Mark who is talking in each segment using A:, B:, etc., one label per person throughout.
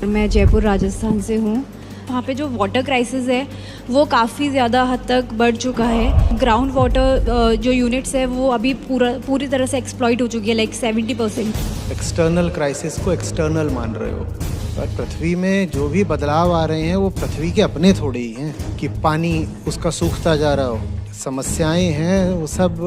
A: मैं जयपुर राजस्थान से हूँ। वहाँ पे जो वाटर क्राइसिस है वो काफ़ी ज़्यादा हद तक बढ़ चुका है। ग्राउंड वाटर जो यूनिट्स है वो अभी पूरी तरह से एक्सप्लॉइट हो चुकी है, लाइक 70%।
B: एक्सटर्नल क्राइसिस को एक्सटर्नल मान रहे हो, पर पृथ्वी में जो भी बदलाव आ रहे हैं वो पृथ्वी के अपने थोड़े ही हैं कि पानी उसका सूखता जा रहा हो। समस्याएं हैं वो सब,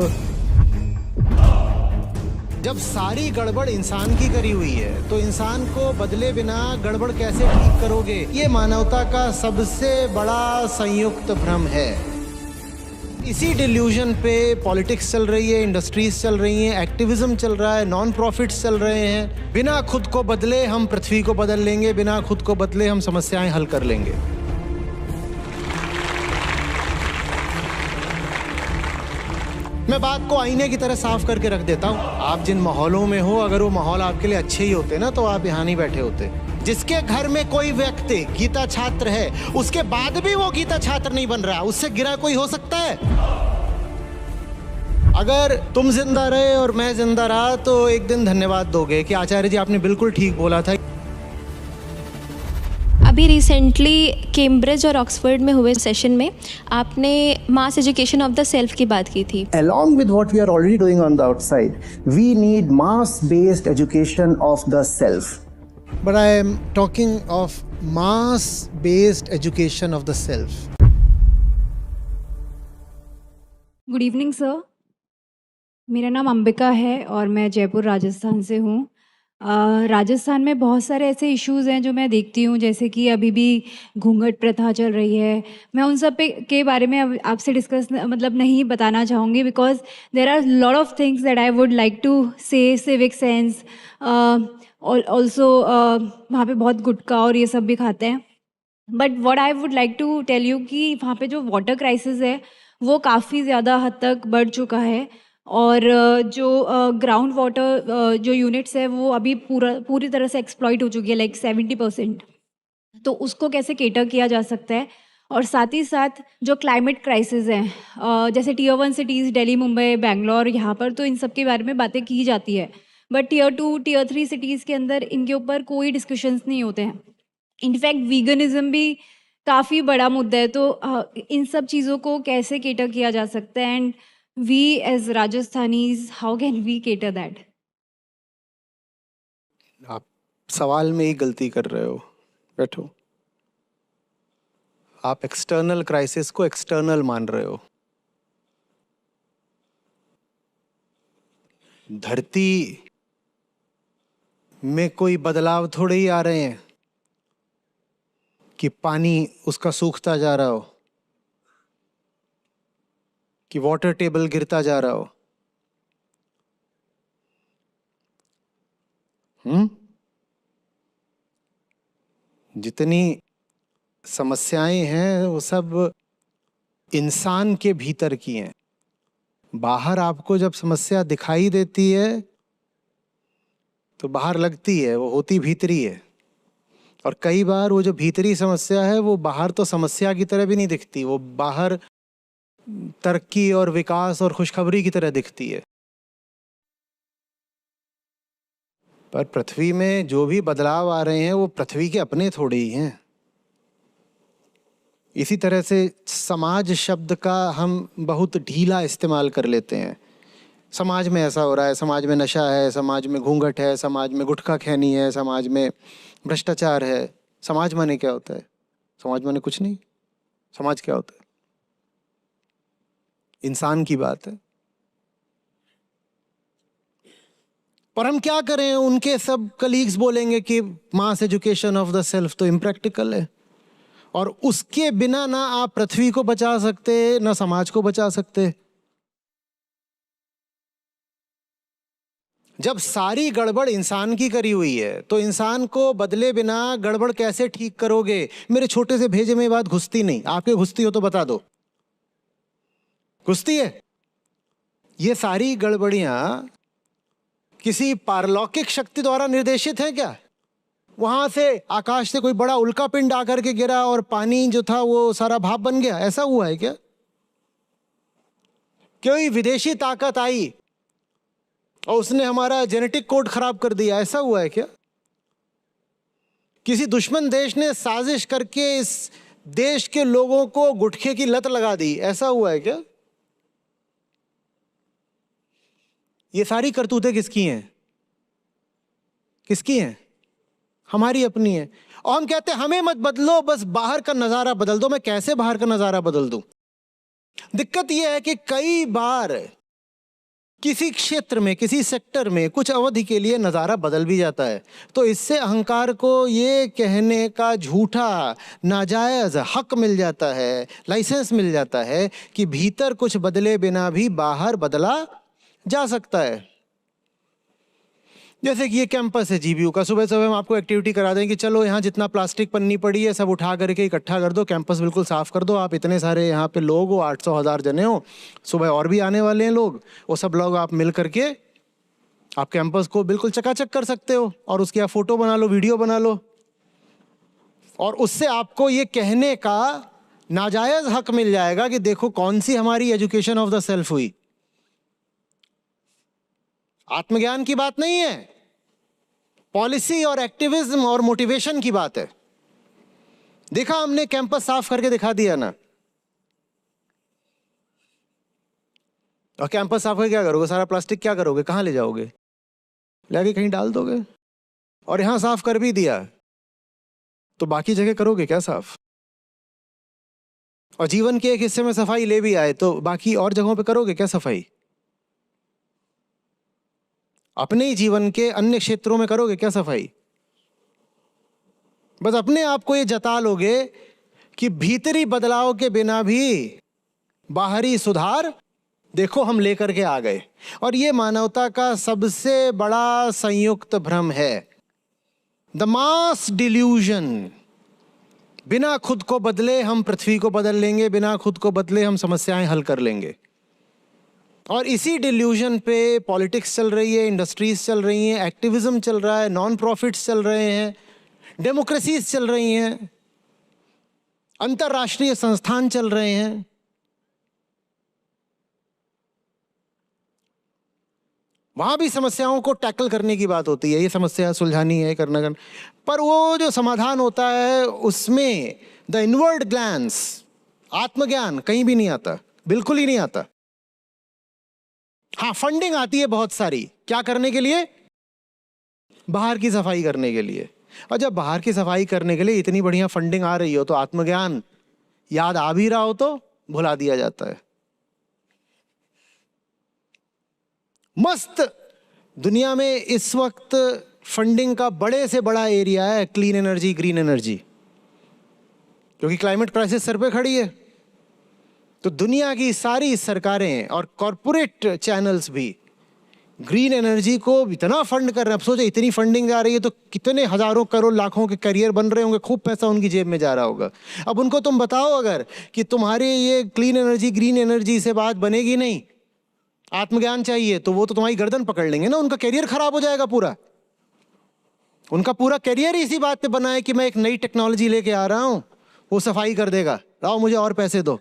B: जब सारी गड़बड़ इंसान की करी हुई है तो इंसान को बदले बिना गड़बड़ कैसे ठीक करोगे? ये मानवता का सबसे बड़ा संयुक्त भ्रम है। इसी डिल्यूजन पे पॉलिटिक्स चल रही है, इंडस्ट्रीज चल रही हैं, एक्टिविज्म चल रहा है, नॉन प्रॉफिट्स चल रहे हैं। बिना खुद को बदले हम पृथ्वी को बदल लेंगे, बिना खुद को बदले हम समस्याएं हल कर लेंगे। मैं बात को आईने की तरह साफ करके रख देता हूँ। आप जिन माहौलों में हो, अगर वो माहौल आपके लिए अच्छे ही होते ना तो आप यहाँ नहीं बैठे होते। जिसके घर में कोई व्यक्ति गीता छात्र है, उसके बाद भी वो गीता छात्र नहीं बन रहा, उससे गिरा कोई हो सकता है? अगर तुम जिंदा रहे और मैं जिंदा रहा तो एक दिन धन्यवाद दोगे कि आचार्य जी आपने बिल्कुल ठीक बोला था।
C: अभी रिसेंटली कैम्ब्रिज और ऑक्सफोर्ड में हुए सेशन में आपने मास एजुकेशन ऑफ द सेल्फ की बात की थी।
D: Along with what we are already doing on the outside, we need mass-based education of the self.
B: But I am talking of mass-based education of the self.
A: Good evening sir, मेरा नाम अंबिका है और मैं जयपुर राजस्थान से हूँ। राजस्थान में बहुत सारे ऐसे इश्यूज़ हैं जो मैं देखती हूँ, जैसे कि अभी भी घूंघट प्रथा चल रही है। मैं उन सब के बारे में अब आपसे डिस्कस मतलब नहीं बताना चाहूँगी, because there are lot of things that I would like to say, civic sense, also वहाँ पे बहुत गुटखा और ये सब भी खाते हैं। But what I would like to tell you कि वहाँ पे जो वाटर क्राइसिस है वो काफ़ी ज़्यादा हद तक बढ़ चुका है, और जो ग्राउंड वाटर जो यूनिट्स है वो अभी पूरी तरह से एक्सप्लॉइट हो चुकी है, लाइक 70%। तो उसको कैसे केटर किया जा सकता है? और साथ ही साथ जो क्लाइमेट क्राइसिस है, जैसे टीयर 1 सिटीज़ दिल्ली, मुंबई, बेंगलोर, यहाँ पर तो इन सब के बारे में बातें की जाती है, बट टीयर 2, टीयर 3 सिटीज़ के अंदर इनके ऊपर कोई डिस्कशंस नहीं होते हैं। इनफैक्ट वीगनिज्म भी काफ़ी बड़ा मुद्दा है। तो इन सब चीज़ों को कैसे केटर किया जा सकता है, and we as Rajasthanis how can we cater that?
B: आप सवाल में ही गलती कर रहे हो। बैठो। आप एक्सटर्नल क्राइसिस को एक्सटर्नल मान रहे हो। धरती में कोई बदलाव थोड़े ही आ रहे हैं कि पानी उसका सूखता जा रहा हो, कि वाटर टेबल गिरता जा रहा हो। जितनी समस्याएं हैं वो सब इंसान के भीतर की हैं। बाहर आपको जब समस्या दिखाई देती है तो बाहर लगती है, वो होती भीतरी है। और कई बार वो जो भीतरी समस्या है वो बाहर तो समस्या की तरह भी नहीं दिखती, वो बाहर तरक्की और विकास और खुशखबरी की तरह दिखती है। पर पृथ्वी में जो भी बदलाव आ रहे हैं वो पृथ्वी के अपने थोड़े ही हैं। इसी तरह से समाज शब्द का हम बहुत ढीला इस्तेमाल कर लेते हैं। समाज में ऐसा हो रहा है, समाज में नशा है, समाज में घूंघट है, समाज में गुटखा खैनी है, समाज में भ्रष्टाचार है। समाज माने क्या होता है? समाज माने कुछ नहीं। समाज क्या होता है? इंसान की बात है। पर हम क्या करें? उनके सब कलीग्स बोलेंगे कि मास एजुकेशन ऑफ द सेल्फ तो इम्प्रैक्टिकल है, और उसके बिना ना आप पृथ्वी को बचा सकते ना समाज को बचा सकते। जब सारी गड़बड़ इंसान की करी हुई है तो इंसान को बदले बिना गड़बड़ कैसे ठीक करोगे? मेरे छोटे से भेजे में बात घुसती नहीं। आपके घुसती हो तो बता दो। घुसती है? ये सारी गड़बड़ियां किसी पारलौकिक शक्ति द्वारा निर्देशित है क्या? वहां से आकाश से कोई बड़ा उल्का पिंड आकर के गिरा और पानी जो था वो सारा भाप बन गया? ऐसा हुआ है क्या? कोई विदेशी ताकत आई और उसने हमारा जेनेटिक कोड खराब कर दिया? ऐसा हुआ है क्या? किसी दुश्मन देश ने साजिश करके इस देश के लोगों को गुटखे की लत लगा दी, ऐसा हुआ है क्या? ये सारी करतूतें किसकी हैं? किसकी हैं? हमारी अपनी है। और हम कहते हैं हमें मत बदलो, बस बाहर का नजारा बदल दो। मैं कैसे बाहर का नजारा बदल दूं? दिक्कत यह है कि कई बार किसी क्षेत्र में, किसी सेक्टर में कुछ अवधि के लिए नजारा बदल भी जाता है, तो इससे अहंकार को ये कहने का झूठा नाजायज हक मिल जाता है, लाइसेंस मिल जाता है कि भीतर कुछ बदले बिना भी बाहर बदला जा सकता है। जैसे कि ये कैंपस है जीबीयू का, सुबह सुबह हम आपको एक्टिविटी करा दें कि चलो यहाँ जितना प्लास्टिक पन्नी पड़ी है सब उठा करके इकट्ठा कर दो, कैंपस बिल्कुल साफ कर दो। आप इतने सारे यहाँ पे लोग हो, 800,000 जने हो, सुबह और भी आने वाले हैं लोग, वो सब लोग आप मिल करके आप कैंपस को बिल्कुल चकाचक कर सकते हो और उसकी आप फोटो बना लो, वीडियो बना लो, और उससे आपको ये कहने का नाजायज हक मिल जाएगा कि देखो कौन सी हमारी एजुकेशन ऑफ द सेल्फ हुई। आत्मज्ञान की बात नहीं है, पॉलिसी और एक्टिविज्म और मोटिवेशन की बात है। देखा हमने, कैंपस साफ करके दिखा दिया ना। और कैंपस साफ करके क्या करोगे? सारा प्लास्टिक क्या करोगे? कहां ले जाओगे? लाके कहीं डाल दोगे। और यहां साफ कर भी दिया तो बाकी जगह करोगे क्या साफ? और जीवन के एक हिस्से में सफाई ले भी आए तो बाकी और जगहों पे करोगे क्या सफाई? अपने ही जीवन के अन्य क्षेत्रों में करोगे क्या सफाई? बस अपने आप को ये जता लोगे कि भीतरी बदलाव के बिना भी बाहरी सुधार देखो हम लेकर के आ गए। और ये मानवता का सबसे बड़ा संयुक्त भ्रम है, द मास डिल्यूजन। बिना खुद को बदले हम पृथ्वी को बदल लेंगे, बिना खुद को बदले हम समस्याएं हल कर लेंगे। और इसी डिल्यूजन पे पॉलिटिक्स चल रही है, इंडस्ट्रीज चल रही हैं, एक्टिविज्म चल रहा है, नॉन प्रॉफिट्स चल रहे हैं, डेमोक्रेसीज चल रही हैं, अंतरराष्ट्रीय संस्थान चल रहे हैं। वहां भी समस्याओं को टैकल करने की बात होती है, ये समस्या सुलझानी है, करना। पर वो जो समाधान होता है उसमें द इनवर्ड ग्लैंस, आत्मज्ञान कहीं भी नहीं आता, बिल्कुल ही नहीं आता। हाँ, फंडिंग आती है बहुत सारी, क्या करने के लिए? बाहर की सफाई करने के लिए। और जब बाहर की सफाई करने के लिए इतनी बढ़िया फंडिंग आ रही हो तो आत्मज्ञान याद आ भी रहा हो तो भुला दिया जाता है। मस्त दुनिया में इस वक्त फंडिंग का बड़े से बड़ा एरिया है क्लीन एनर्जी, ग्रीन एनर्जी, क्योंकि क्लाइमेट क्राइसिस सर पे खड़ी है। तो दुनिया की सारी सरकारें और कॉरपोरेट चैनल्स भी ग्रीन एनर्जी को इतना फंड कर रहे हैं। अब सोचो, इतनी फंडिंग जा रही है तो कितने हजारों करोड़ लाखों के करियर बन रहे होंगे, खूब पैसा उनकी जेब में जा रहा होगा। अब उनको तुम बताओ अगर कि तुम्हारे ये क्लीन एनर्जी, ग्रीन एनर्जी से बात बनेगी नहीं, आत्मज्ञान चाहिए, तो वो तो तुम्हारी गर्दन पकड़ लेंगे ना, उनका करियर खराब हो जाएगा पूरा। उनका पूरा करियर इसी बात पे बना है कि मैं एक नई टेक्नोलॉजी लेके आ रहा हूं, वो सफाई कर देगा, लाओ मुझे और पैसे दो।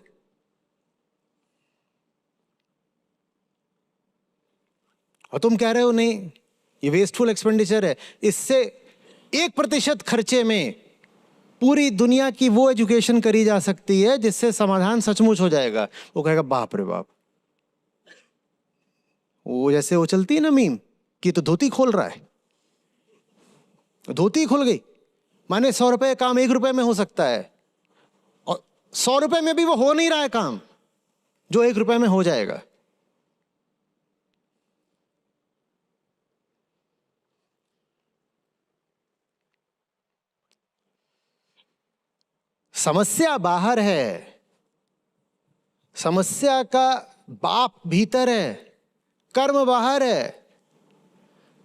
B: और तुम कह रहे हो नहीं, ये वेस्टफुल एक्सपेंडिचर है, इससे 1% खर्चे में पूरी दुनिया की वो एजुकेशन करी जा सकती है जिससे समाधान सचमुच हो जाएगा। वो कहेगा बाप रे बाप, वो जैसे वो चलती है ना मीम कि तो धोती खोल रहा है, धोती खुल गई, माने 100 रुपए काम 1 रुपए में हो सकता है, और 100 रुपए में भी वो हो नहीं रहा है काम जो 1 रुपए में हो जाएगा। समस्या बाहर है, समस्या का बाप भीतर है, कर्म बाहर है,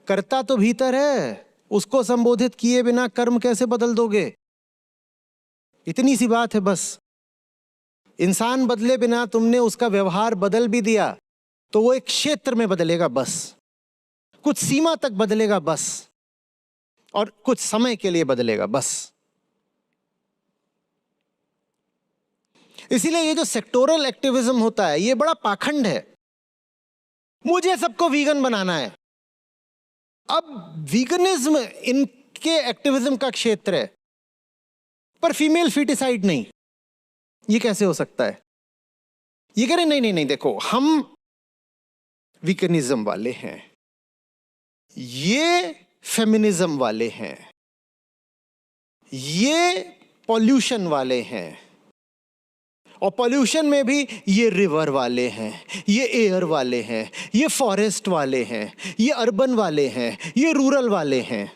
B: कर्ता तो भीतर है। उसको संबोधित किए बिना कर्म कैसे बदल दोगे? इतनी सी बात है बस। इंसान बदले बिना तुमने उसका व्यवहार बदल भी दिया तो वो एक क्षेत्र में बदलेगा बस, कुछ सीमा तक बदलेगा बस, और कुछ समय के लिए बदलेगा बस। इसीलिए ये जो सेक्टोरल एक्टिविज्म होता है ये बड़ा पाखंड है। मुझे सबको वीगन बनाना है। अब वीगनिज्म इन के एक्टिविज्म का क्षेत्र है, पर फीमेल फीटिसाइड नहीं। ये कैसे हो सकता है? ये कह रहे नहीं नहीं नहीं, देखो हम वीकनिज्म वाले हैं, ये फेमिनिज्म वाले हैं, ये पॉल्यूशन वाले हैं, और पॉल्यूशन में भी ये रिवर वाले हैं, ये एयर वाले हैं, ये फॉरेस्ट वाले हैं, ये अर्बन वाले हैं, ये रूरल वाले हैं,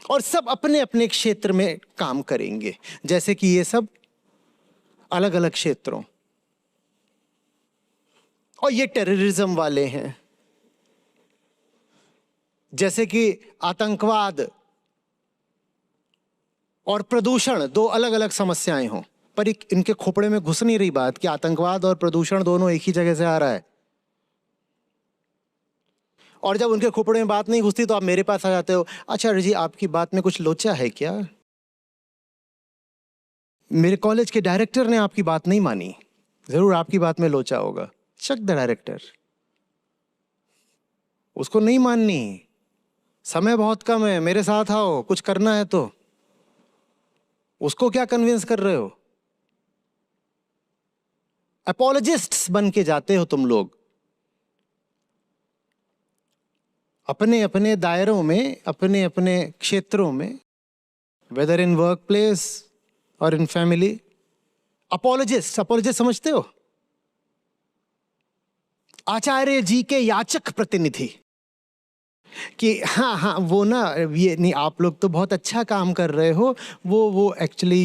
B: और सब अपने अपने क्षेत्र में काम करेंगे, जैसे कि ये सब अलग अलग क्षेत्रों। और ये टेररिज्म वाले हैं, जैसे कि आतंकवाद और प्रदूषण दो अलग अलग समस्याएं हों, पर इनके खोपड़े में घुस नहीं रही बात कि आतंकवाद और प्रदूषण दोनों एक ही जगह से आ रहा है। और जब उनके खोपड़े में बात नहीं घुसती तो आप मेरे पास आ जाते हो, अच्छा जी आपकी बात में कुछ लोचा है क्या? मेरे कॉलेज के डायरेक्टर ने आपकी बात नहीं मानी, जरूर आपकी बात में लोचा होगा। चक द डायरेक्टर, उसको नहीं माननी, समय बहुत कम है, मेरे साथ आओ, कुछ करना है तो। उसको क्या कन्विंस कर रहे हो? अपोलॉजिस्ट्स बन के जाते हो तुम लोग, अपने अपने दायरों में, अपने अपने क्षेत्रों में, वेदर इन वर्क प्लेस और इन फैमिली। अपोलॉजिस्ट समझते हो? आचार्य जी के याचक प्रतिनिधि, कि हाँ हाँ वो ना, ये नहीं, आप लोग तो बहुत अच्छा काम कर रहे हो, वो एक्चुअली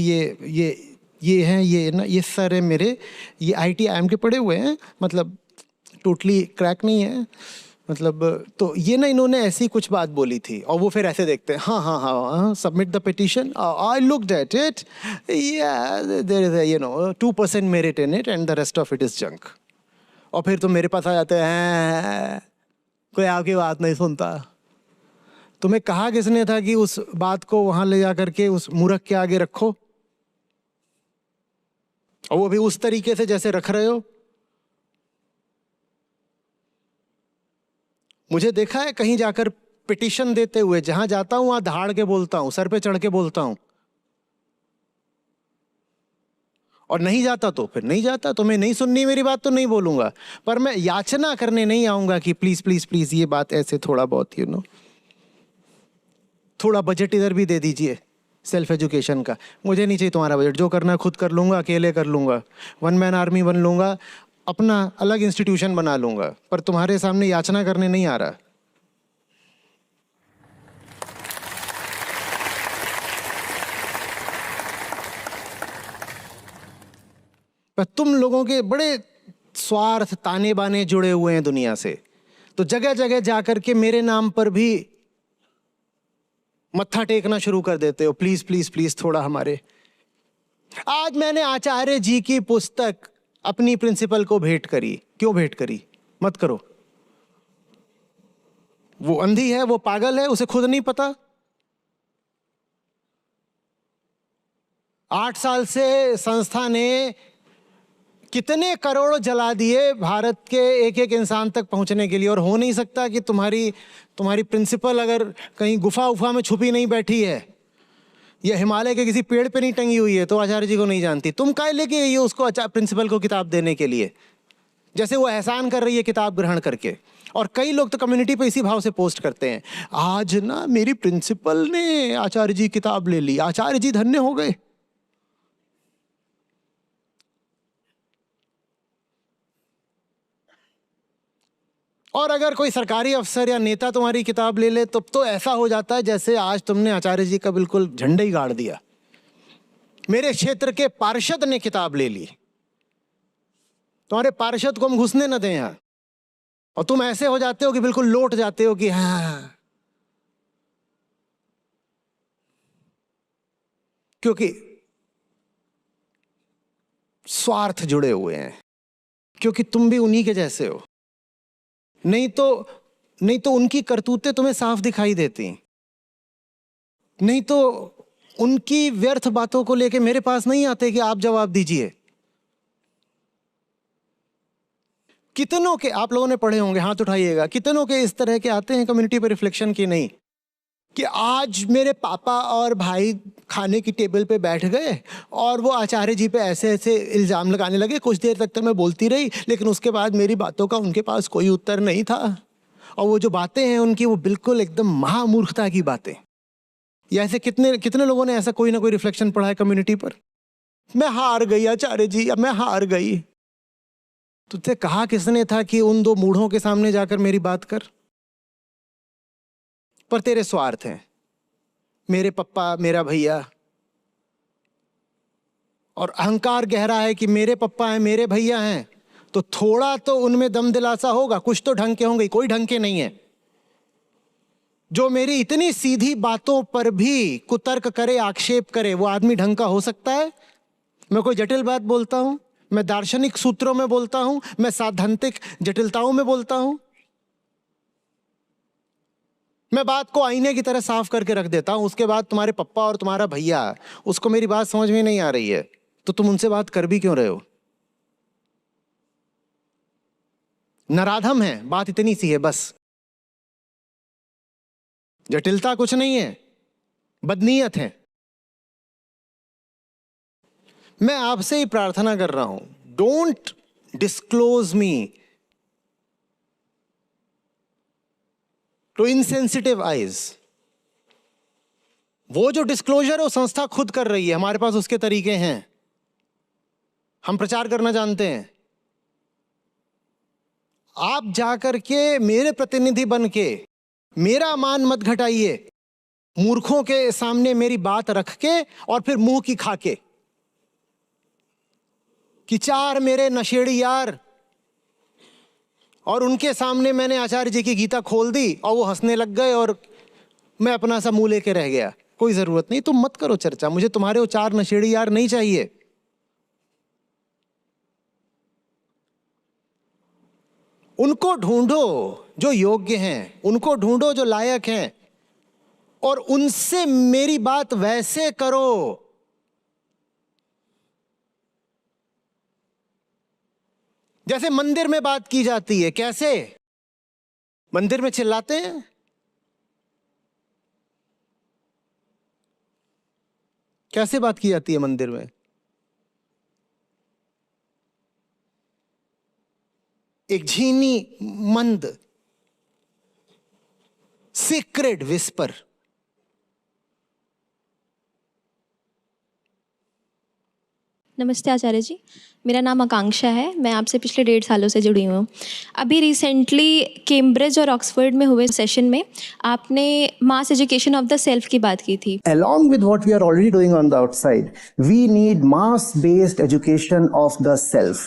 B: ये हैं, ये ना, ये सर है मेरे, ये IIM के पढ़े हुए हैं, मतलब टोटली क्रैक नहीं है, मतलब तो ये ना इन्होंने ऐसी कुछ बात बोली थी, और वो फिर ऐसे देखते हैं, हाँ हाँ हाँ, submit the petition, I looked at it, there is 2% merit in it and the rest of it is junk. और फिर तुम मेरे पास आ जाते हैं, कोई आपकी बात नहीं सुनता। तुम्हें कहा किसने था कि उस बात को वहां ले जा करके उस मूर्ख के आगे रखो, और वो भी उस तरीके से जैसे रख रहे हो? मुझे देखा है कहीं जाकर पिटीशन देते हुए, जहां जाता हूं वहां दहाड़ के बोलता हूं, सर पे चढ़ के बोलता हूं, और नहीं जाता तो फिर नहीं जाता, तुम्हें नहीं सुननी मेरी बात तो नहीं बोलूंगा, पर मैं याचना करने नहीं आऊंगा कि प्लीज प्लीज प्लीज ये बात ऐसे थोड़ा बहुत थोड़ा बजट इधर भी दे दीजिए सेल्फ एजुकेशन का। मुझे नहीं चाहिए तुम्हारा बजट, जो करना खुद कर लूंगा, अकेले कर लूंगा, वन मैन आर्मी बन लूंगा, अपना अलग इंस्टीट्यूशन बना लूंगा, पर तुम्हारे सामने याचना करने नहीं आ रहा। पर तुम लोगों के बड़े स्वार्थ ताने बाने जुड़े हुए हैं दुनिया से, तो जगह जगह जाकर के मेरे नाम पर भी मत्था टेकना शुरू कर देते हो, प्लीज प्लीज प्लीज थोड़ा हमारे। आज मैंने आचार्य जी की पुस्तक अपनी प्रिंसिपल को भेंट करी। क्यों भेंट करी? मत करो, वो अंधी है, वो पागल है, उसे खुद नहीं पता। 8 साल से संस्था ने कितने करोड़ जला दिए भारत के एक एक इंसान तक पहुंचने के लिए, और हो नहीं सकता कि तुम्हारी प्रिंसिपल अगर कहीं गुफा उफा में छुपी नहीं बैठी है या हिमालय के किसी पेड़ पे नहीं टंगी हुई है तो आचार्य जी को नहीं जानती। तुम काहे लेके गई हो उसको प्रिंसिपल को किताब देने के लिए, जैसे वो एहसान कर रही है किताब ग्रहण करके। और कई लोग तो कम्युनिटी पे इसी भाव से पोस्ट करते हैं, आज ना मेरी प्रिंसिपल ने आचार्य जी किताब ले ली, आचार्य जी धन्य हो गए। और अगर कोई सरकारी अफसर या नेता तुम्हारी किताब ले ले तब तो ऐसा हो जाता है जैसे आज तुमने आचार्य जी का बिल्कुल झंडा ही गाड़ दिया। मेरे क्षेत्र के पार्षद ने किताब ले ली, तुम्हारे पार्षद को हम घुसने न दें यहां, और तुम ऐसे हो जाते हो कि बिल्कुल लौट जाते हो कि हाँ, क्योंकि स्वार्थ जुड़े हुए हैं, क्योंकि तुम भी उन्हीं के जैसे हो। नहीं तो उनकी करतूतें तुम्हें साफ दिखाई देती, नहीं तो उनकी व्यर्थ बातों को लेके मेरे पास नहीं आते कि आप जवाब दीजिए। कितनों के आप लोगों ने पढ़े होंगे, हाथ उठाइएगा, कितनों के इस तरह के आते हैं कम्युनिटी पर रिफ्लेक्शन की नहीं, कि आज मेरे पापा और भाई खाने की टेबल पे बैठ गए और वो आचार्य जी पे ऐसे ऐसे इल्ज़ाम लगाने लगे। कुछ देर तक तो मैं बोलती रही, लेकिन उसके बाद मेरी बातों का उनके पास कोई उत्तर नहीं था। और वो जो बातें हैं उनकी, वो बिल्कुल एकदम महामूर्खता की बातें। या ऐसे कितने कितने लोगों ने ऐसा कोई ना कोई रिफ्लेक्शन पढ़ा है कम्युनिटी पर। मैं हार गई आचार्य जी, अब मैं हार गई। तुझसे कहा किसने था कि उन दो मूढ़ों के सामने जाकर मेरी बात कर? पर तेरे स्वार्थ हैं, मेरे पप्पा, मेरा भैया, और अहंकार गहरा है कि मेरे पप्पा हैं, मेरे भैया हैं, तो थोड़ा तो उनमें दम दिलासा होगा, कुछ तो ढंग के होंगे। कोई ढंग के नहीं है। जो मेरी इतनी सीधी बातों पर भी कुतर्क करे, आक्षेप करे, वो आदमी ढंग का हो सकता है? मैं कोई जटिल बात बोलता हूं? मैं दार्शनिक सूत्रों में बोलता हूं? मैं सैद्धांतिक जटिलताओं में बोलता हूं? मैं बात को आईने की तरह साफ करके रख देता हूं। उसके बाद तुम्हारे पप्पा और तुम्हारा भैया, उसको मेरी बात समझ में नहीं आ रही है, तो तुम उनसे बात कर भी क्यों रहे हो? नराधम है, बात इतनी सी है बस। जटिलता कुछ नहीं है, बदनीयत है। मैं आपसे ही प्रार्थना कर रहा हूं, don't disclose me to insensitive eyes. वो जो डिस्क्लोजर है वो संस्था खुद कर रही है, हमारे पास उसके तरीके हैं, हम प्रचार करना जानते हैं। आप जाकर के मेरे प्रतिनिधि बन के मेरा मान मत घटाइए, मूर्खों के सामने मेरी बात रख के और फिर मुंह की खाके कि चार मेरे नशेड़ी यार, और उनके सामने मैंने आचार्य जी की गीता खोल दी और वो हंसने लग गए और मैं अपना सा मुंह लेके रह गया। कोई जरूरत नहीं, तुम मत करो चर्चा, मुझे तुम्हारे वो चार नशेड़ी यार नहीं चाहिए। उनको ढूंढो जो योग्य हैं, उनको ढूंढो जो लायक हैं, और उनसे मेरी बात वैसे करो जैसे मंदिर में बात की जाती है। कैसे? मंदिर में चिल्लाते हैं, कैसे बात की जाती है मंदिर में? एक झीनी मंद सीक्रेट विस्पर।
C: नमस्ते आचार्य जी, मेरा नाम आकांक्षा है। मैं आपसे पिछले 1.5 सालों से जुड़ी हुई हूँ। अभी रिसेंटली कैम्ब्रिज और ऑक्सफोर्ड में हुए सेशन में आपने मास एजुकेशन ऑफ द सेल्फ की बात की थी।
D: Along with what we are already doing on the outside, we need mass-based education of the self.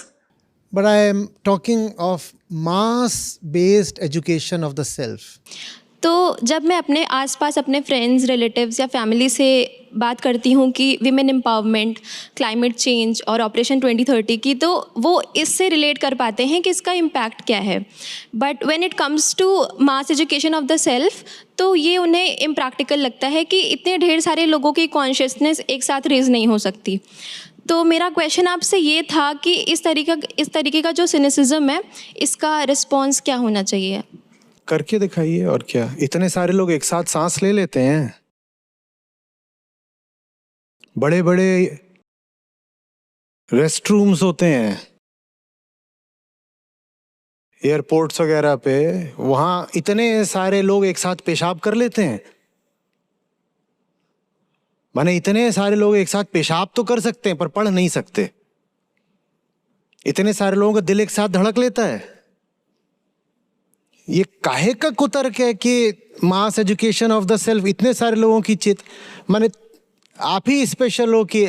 B: But I am talking of mass-based education of the self.
C: तो जब मैं अपने आसपास अपने फ्रेंड्स, रिलेटिव्स या फैमिली से बात करती हूँ कि विमेन एम्पावरमेंट, क्लाइमेट चेंज और ऑपरेशन 2030 की, तो वो इससे रिलेट कर पाते हैं कि इसका इम्पैक्ट क्या है। But when it comes to mass education of the self, तो ये उन्हें इम्प्रैक्टिकल लगता है कि इतने ढेर सारे लोगों की कॉन्शियसनेस एक साथ रेज नहीं हो सकती। तो मेरा क्वेश्चन आपसे ये था कि इस तरीके का जो सिनिसिज्म है, इसका रिस्पॉन्स क्या होना चाहिए?
B: करके दिखाइए, और क्या। इतने सारे लोग एक साथ सांस ले लेते हैं, बड़े बड़े रेस्ट रूम्स होते हैं एयरपोर्ट्स वगैरह पे, वहां इतने सारे लोग एक साथ पेशाब कर लेते हैं। माने इतने सारे लोग एक साथ पेशाब तो कर सकते हैं पर पढ़ नहीं सकते। इतने सारे लोगों का दिल एक साथ धड़क लेता है। ये काहे का कुतर्क है कि मास एजुकेशन ऑफ द सेल्फ, इतने सारे लोगों की माने आप ही स्पेशल हो कि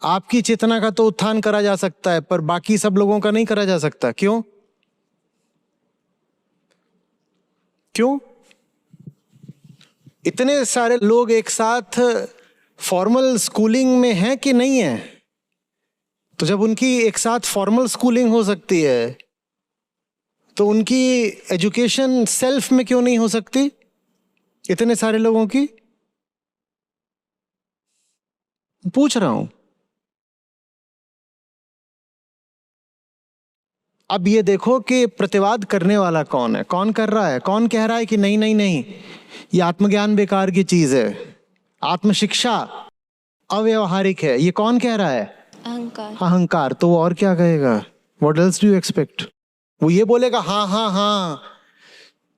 B: आपकी चेतना का तो उत्थान करा जा सकता है पर बाकी सब लोगों का नहीं करा जा सकता। क्यों? क्यों? इतने सारे लोग एक साथ फॉर्मल स्कूलिंग में हैं कि नहीं है? तो जब उनकी एक साथ फॉर्मल स्कूलिंग हो सकती है तो उनकी एजुकेशन सेल्फ में क्यों नहीं हो सकती इतने सारे लोगों की? पूछ रहा हूं। अब ये देखो कि प्रतिवाद करने वाला कौन है, कौन कर रहा है, कौन कह रहा है कि नहीं नहीं नहीं ये आत्मज्ञान बेकार की चीज है, आत्मशिक्षा अव्यवहारिक है, ये कौन कह रहा है?
C: अहंकार।
B: अहंकार। तो वो और क्या कहेगा? What else do you expect? वो ये बोलेगा हाँ हाँ हाँ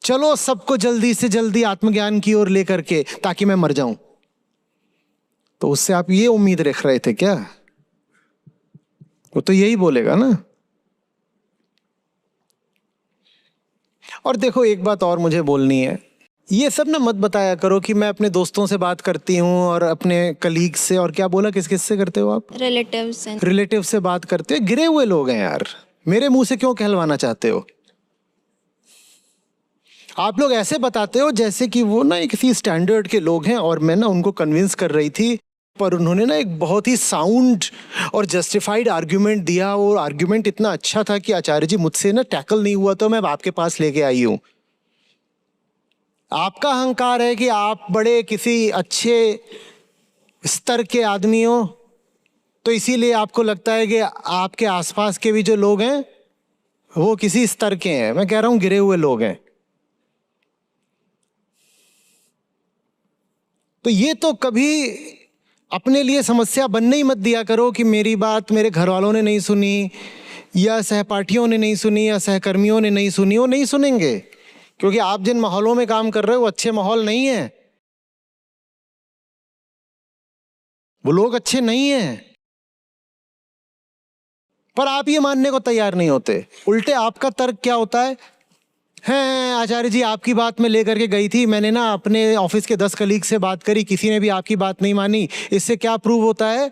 B: चलो सबको जल्दी से जल्दी आत्मज्ञान की ओर लेकर के, ताकि मैं मर जाऊं। तो उससे आप ये उम्मीद रख रहे थे क्या? वो तो यही बोलेगा ना। और देखो एक बात और मुझे बोलनी है, ये सब ना मत बताया करो कि मैं अपने दोस्तों से बात करती हूँ और अपने कलीग से, और क्या बोला, किस किस से करते हो आप?
C: रिलेटिव्स एंड
B: रिलेटिव से बात करते हो। गिरे हुए लोग हैं यार, मेरे मुंह से क्यों कहलवाना चाहते हो? आप लोग ऐसे बताते हो जैसे कि वो ना किसी स्टैंडर्ड के लोग हैं, और मैं ना उनको कन्विंस कर रही थी, पर उन्होंने ना एक बहुत ही साउंड और जस्टिफाइड आर्ग्यूमेंट दिया। और आर्ग्यूमेंट इतना अच्छा था कि आचार्य जी मुझसे ना टैकल नहीं हुआ, तो मैं आपके पास लेके आई हूं। आपका अहंकार है कि आप बड़े किसी अच्छे स्तर के आदमी हो, तो इसीलिए आपको लगता है कि आपके आसपास के भी जो लोग हैं वो किसी स्तर के हैं। मैं कह रहा हूं गिरे हुए लोग हैं। तो ये तो कभी अपने लिए समस्या बनने ही मत दिया करो कि मेरी बात मेरे घर वालों ने नहीं सुनी, या सहपाठियों ने नहीं सुनी, या सहकर्मियों ने नहीं सुनी। वो नहीं सुनेंगे, क्योंकि आप जिन माहौलों में काम कर रहे हो वो अच्छे माहौल नहीं है, वो लोग अच्छे नहीं हैं। पर आप ये मानने को तैयार नहीं होते। उल्टे आपका तर्क क्या होता है आचार्य जी आपकी बात में लेकर के गई थी, मैंने ना अपने ऑफिस के 10 कलीग से बात करी, किसी ने भी आपकी बात नहीं मानी। इससे क्या प्रूव होता है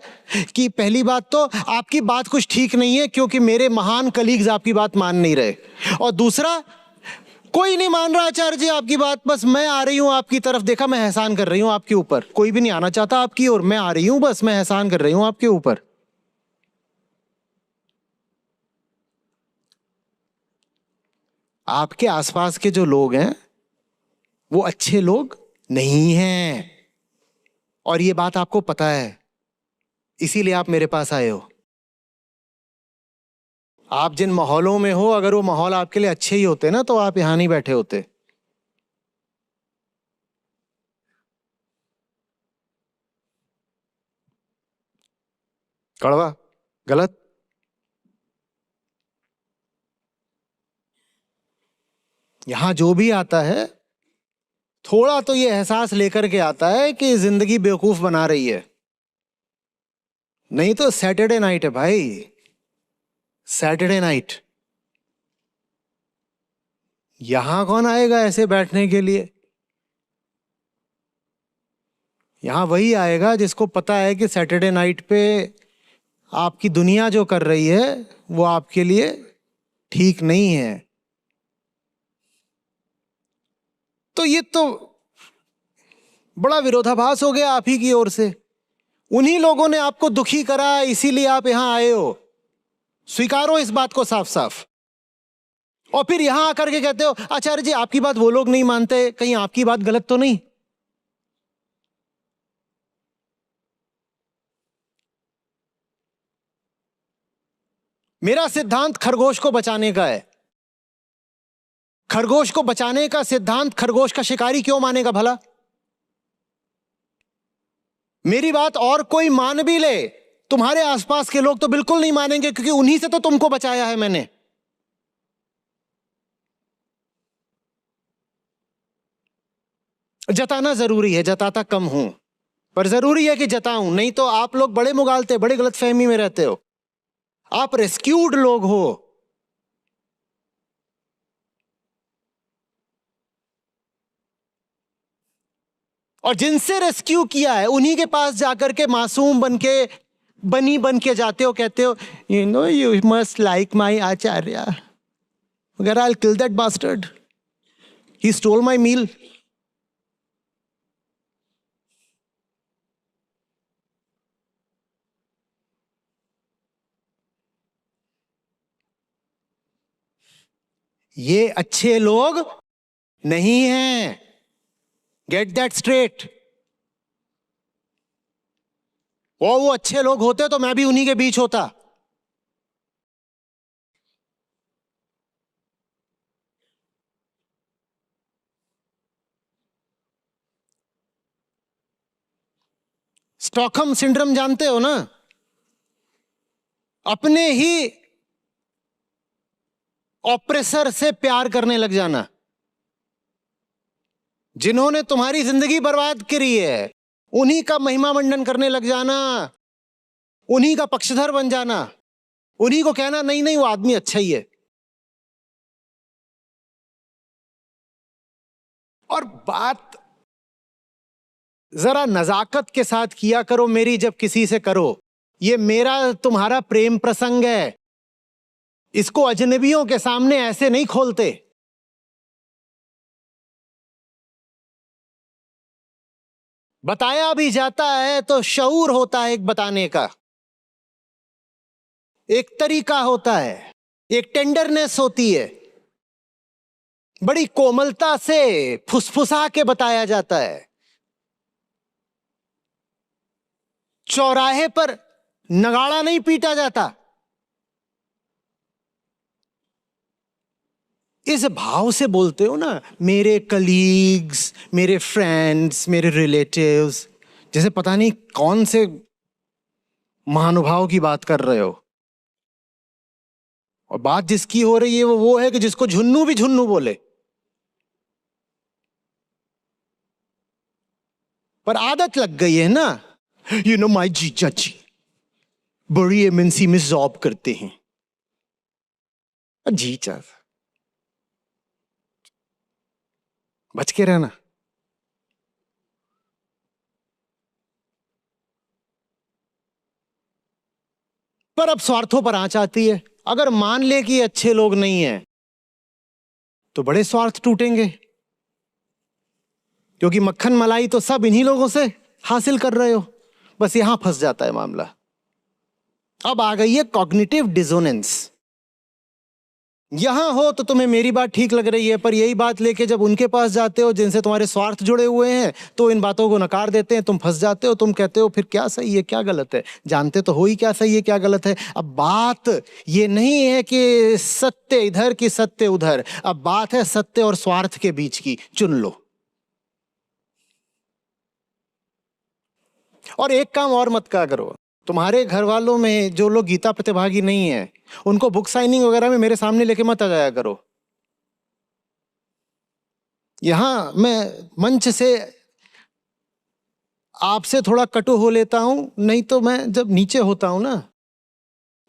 B: कि पहली बात तो आपकी बात कुछ ठीक नहीं है, क्योंकि मेरे महान कलीग्स आपकी बात मान नहीं रहे, और दूसरा कोई नहीं मान रहा आचार्य जी आपकी बात, बस मैं आ रही हूं आपकी तरफ, देखा मैं एहसान कर रही हूं आपके ऊपर। कोई भी नहीं आना चाहता आपकी ओर, मैं आ रही हूं, बस मैं एहसान कर रही हूं आपके ऊपर। आपके आसपास के जो लोग हैं वो अच्छे लोग नहीं हैं, और ये बात आपको पता है, इसीलिए आप मेरे पास आए हो। आप जिन माहौलों में हो, अगर वो माहौल आपके लिए अच्छे ही होते ना, तो आप यहां नहीं बैठे होते। कड़वा, गलत। यहां जो भी आता है थोड़ा तो ये एहसास लेकर के आता है कि जिंदगी बेवकूफ बना रही है। नहीं तो सैटरडे नाइट है भाई, सैटरडे नाइट। यहां कौन आएगा ऐसे बैठने के लिए? यहां वही आएगा जिसको पता है कि सैटरडे नाइट पे आपकी दुनिया जो कर रही है वो आपके लिए ठीक नहीं है। तो ये तो बड़ा विरोधाभास हो गया आप ही की ओर से। उन्हीं लोगों ने आपको दुखी करा, इसीलिए आप यहां आए हो। स्वीकारो इस बात को साफ साफ। और फिर यहां आकर के कहते हो आचार्य जी आपकी बात वो लोग नहीं मानते, कहीं आपकी बात गलत तो नहीं? मेरा सिद्धांत खरगोश को बचाने का है। खरगोश को बचाने का सिद्धांत खरगोश का शिकारी क्यों मानेगा भला? मेरी बात और कोई मान भी ले, तुम्हारे आसपास के लोग तो बिल्कुल नहीं मानेंगे, क्योंकि उन्हीं से तो तुमको बचाया है मैंने। जताना जरूरी है, जताता कम हूं, पर जरूरी है कि जताऊं, नहीं तो आप लोग बड़े मुगालते, बड़े गलतफहमी में रहते हो। आप रेस्क्यूड लोग हो। और जिनसे रेस्क्यू किया है उन्हीं के पास जाकर के मासूम बन के जाते हो, कहते हो you must like my Acharya, मगर I will kill that bastard, he stole my meal. ये अच्छे लोग नहीं हैं, गेट दैट स्ट्रेट। वो अच्छे लोग होते तो मैं भी उन्हीं के बीच होता। स्टॉकहोम सिंड्रोम जानते हो ना? अपने ही ऑप्रेसर से प्यार करने लग जाना। जिन्होंने तुम्हारी जिंदगी बर्बाद करी है उन्हीं का महिमा मंडन करने लग जाना, उन्हीं का पक्षधर बन जाना, उन्हीं को कहना नहीं नहीं वो आदमी अच्छा ही है। और बात जरा नजाकत के साथ किया करो मेरी जब किसी से करो। ये मेरा तुम्हारा प्रेम प्रसंग है, इसको अजनबियों के सामने ऐसे नहीं खोलते। बताया भी जाता है तो शऊर होता है एक बताने का, एक तरीका होता है, एक टेंडरनेस होती है, बड़ी कोमलता से फुसफुसा के बताया जाता है। चौराहे पर नगाड़ा नहीं पीटा जाता। इस भाव से बोलते हो ना, मेरे कलीग्स, मेरे फ्रेंड्स, मेरे रिलेटिव्स, जैसे पता नहीं कौन से महानुभाव की बात कर रहे हो। और बात जिसकी हो रही है वो है कि जिसको झुन्नू भी झुन्नू बोले। पर आदत लग गई है ना, यू नो माय जीजा जी बड़ी एमएनसी में जॉब करते हैं। जीजा बच के रहना। पर अब स्वार्थों पर आंच आती है। अगर मान ले कि अच्छे लोग नहीं हैं तो बड़े स्वार्थ टूटेंगे, क्योंकि मक्खन मलाई तो सब इन्हीं लोगों से हासिल कर रहे हो। बस यहां फंस जाता है मामला। अब आ गई है कॉग्निटिव डिसोनेंस। यहां हो तो तुम्हें मेरी बात ठीक लग रही है, पर यही बात लेके जब उनके पास जाते हो जिनसे तुम्हारे स्वार्थ जुड़े हुए हैं तो इन बातों को नकार देते हैं। तुम फंस जाते हो। तुम कहते हो फिर क्या सही है क्या गलत है, जानते तो हो ही क्या सही है क्या गलत है। अब बात ये नहीं है कि सत्य इधर की सत्य उधर, अब बात है सत्य और स्वार्थ के बीच की। चुन लो। और एक काम और मत क्या करो, तुम्हारे घर वालों में जो लोग गीता प्रतिभागी नहीं है उनको बुक साइनिंग वगैरह में मेरे सामने लेके मत आ जाया करो। यहां मैं मंच से आपसे थोड़ा कटु हो लेता हूं, नहीं तो मैं जब नीचे होता हूं ना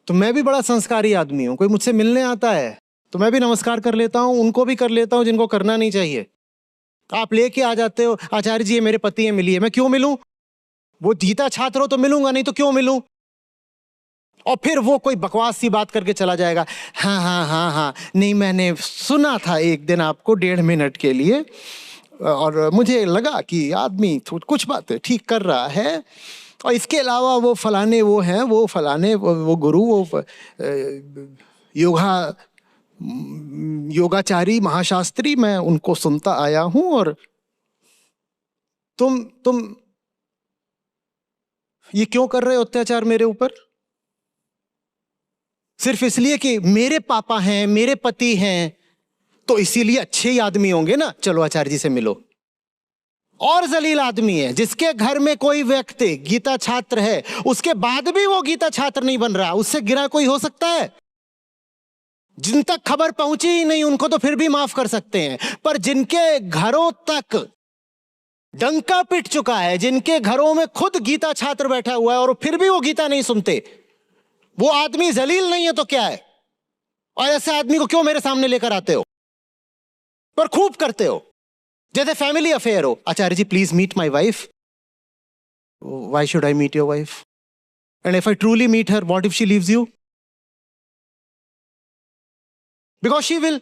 B: तो मैं भी बड़ा संस्कारी आदमी हूं। कोई मुझसे मिलने आता है तो मैं भी नमस्कार कर लेता हूं, उनको भी कर लेता हूं जिनको करना नहीं चाहिए। आप लेके आ जाते हो, आचार्य जी ये मेरे पति हैं मिलिए। मैं क्यों मिलूं? वो गीता छात्र हो तो मिलूंगा, नहीं तो क्यों मिलूं? और फिर वो कोई बकवास सी बात करके चला जाएगा। हाँ हाँ हाँ हाँ नहीं मैंने सुना था एक दिन आपको 1.5 मिनट के लिए और मुझे लगा कि आदमी कुछ बातें ठीक कर रहा है, और इसके अलावा वो फलाने वो हैं, वो फलाने वो गुरु, वो योगाचारी महाशास्त्री, मैं उनको सुनता आया हूं। और तुम ये क्यों कर रहे हो अत्याचार मेरे ऊपर? सिर्फ इसलिए कि मेरे पापा हैं, मेरे पति हैं, तो इसीलिए अच्छे ही आदमी होंगे ना, चलो आचार्य जी से मिलो। और जलील आदमी है जिसके घर में कोई व्यक्ति गीता छात्र है, उसके बाद भी वो गीता छात्र नहीं बन रहा, उससे गिरा कोई हो सकता है? जिन तक खबर पहुंची ही नहीं उनको तो फिर भी माफ कर सकते हैं, पर जिनके घरों तक डंका पिट चुका है, जिनके घरों में खुद गीता छात्र बैठा हुआ है और फिर भी वो गीता नहीं सुनते, वो आदमी जलील नहीं है तो क्या है? और ऐसे आदमी को क्यों मेरे सामने लेकर आते हो? पर खूब करते हो जैसे फैमिली अफेयर हो। Acharya ji please meet my wife. Why should I meet your wife? And if I truly meet her, what if she leaves you? Because she will.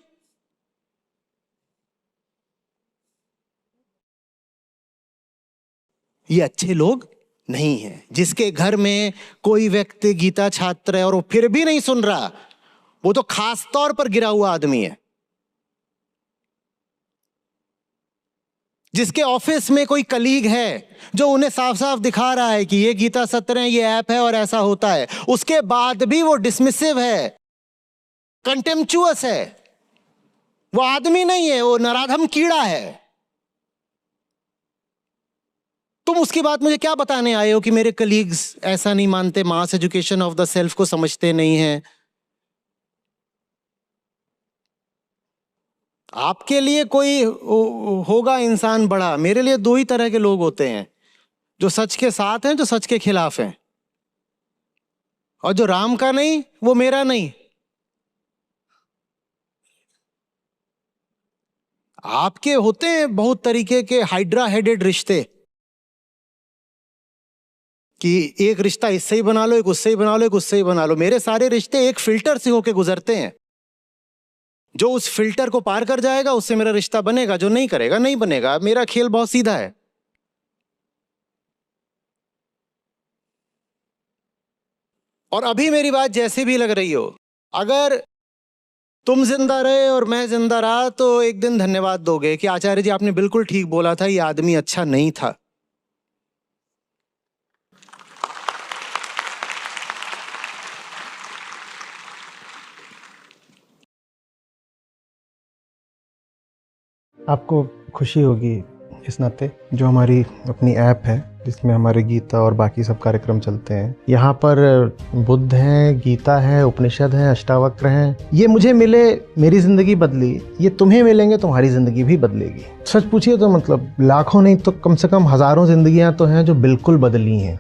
B: ये अच्छे लोग नहीं है। जिसके घर में कोई व्यक्ति गीता छात्र है और वो फिर भी नहीं सुन रहा, वो तो खास तौर पर गिरा हुआ आदमी है। जिसके ऑफिस में कोई कलीग है जो उन्हें साफ साफ दिखा रहा है कि ये गीता सत्र है, ये ऐप है और ऐसा होता है, उसके बाद भी वो डिसमिसिव है, कंटेम्पचुअस है, वो आदमी नहीं है, वो नराधम कीड़ा है। तुम उसकी बात मुझे क्या बताने आए हो कि मेरे कलीग्स ऐसा नहीं मानते, मास एजुकेशन ऑफ द सेल्फ को समझते नहीं हैं? आपके लिए कोई होगा इंसान बड़ा, मेरे लिए दो ही तरह के लोग होते हैं, जो सच के साथ हैं, जो सच के खिलाफ हैं। और जो राम का नहीं वो मेरा नहीं। आपके होते हैं बहुत तरीके के हाइड्रा हेडेड रिश्ते, कि एक रिश्ता इससे ही बना लो, एक उससे ही बना लो, एक उससे ही बना लो। मेरे सारे रिश्ते एक फिल्टर से होके गुजरते हैं। जो उस फिल्टर को पार कर जाएगा उससे मेरा रिश्ता बनेगा, जो नहीं करेगा नहीं बनेगा। मेरा खेल बहुत सीधा है। और अभी मेरी बात जैसे भी लग रही हो, अगर तुम जिंदा रहे और मैं जिंदा रहा तो एक दिन धन्यवाद दोगे कि आचार्य जी आपने बिल्कुल ठीक बोला था, ये आदमी अच्छा नहीं था।
E: आपको खुशी होगी इस नाते, जो हमारी अपनी ऐप है जिसमें हमारे गीता और बाकी सब कार्यक्रम चलते हैं, यहाँ पर बुद्ध हैं, गीता है, उपनिषद है, अष्टावक्र हैं। ये मुझे मिले, मेरी ज़िंदगी बदली, ये तुम्हें मिलेंगे, तुम्हारी ज़िंदगी भी बदलेगी। सच पूछिए तो मतलब लाखों नहीं तो कम से कम हज़ारों ज़िंदगियाँ तो हैं जो बिल्कुल बदली हैं।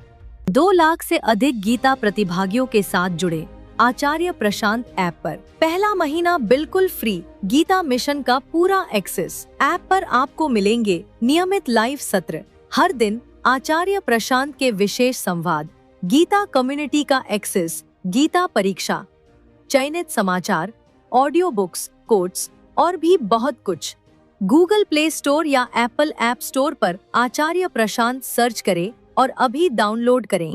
F: 2 लाख से अधिक गीता प्रतिभागियों के साथ जुड़े आचार्य प्रशांत ऐप पर पहला महीना बिल्कुल फ्री गीता मिशन का पूरा एक्सेस। ऐप पर आपको मिलेंगे नियमित लाइव सत्र, हर दिन आचार्य प्रशांत के विशेष संवाद, गीता कम्युनिटी का एक्सेस, गीता परीक्षा, चयनित समाचार, ऑडियो बुक्स, कोट्स और भी बहुत कुछ। गूगल प्ले स्टोर या एप्पल ऐप स्टोर पर आचार्य प्रशांत सर्च करें और अभी डाउनलोड करें।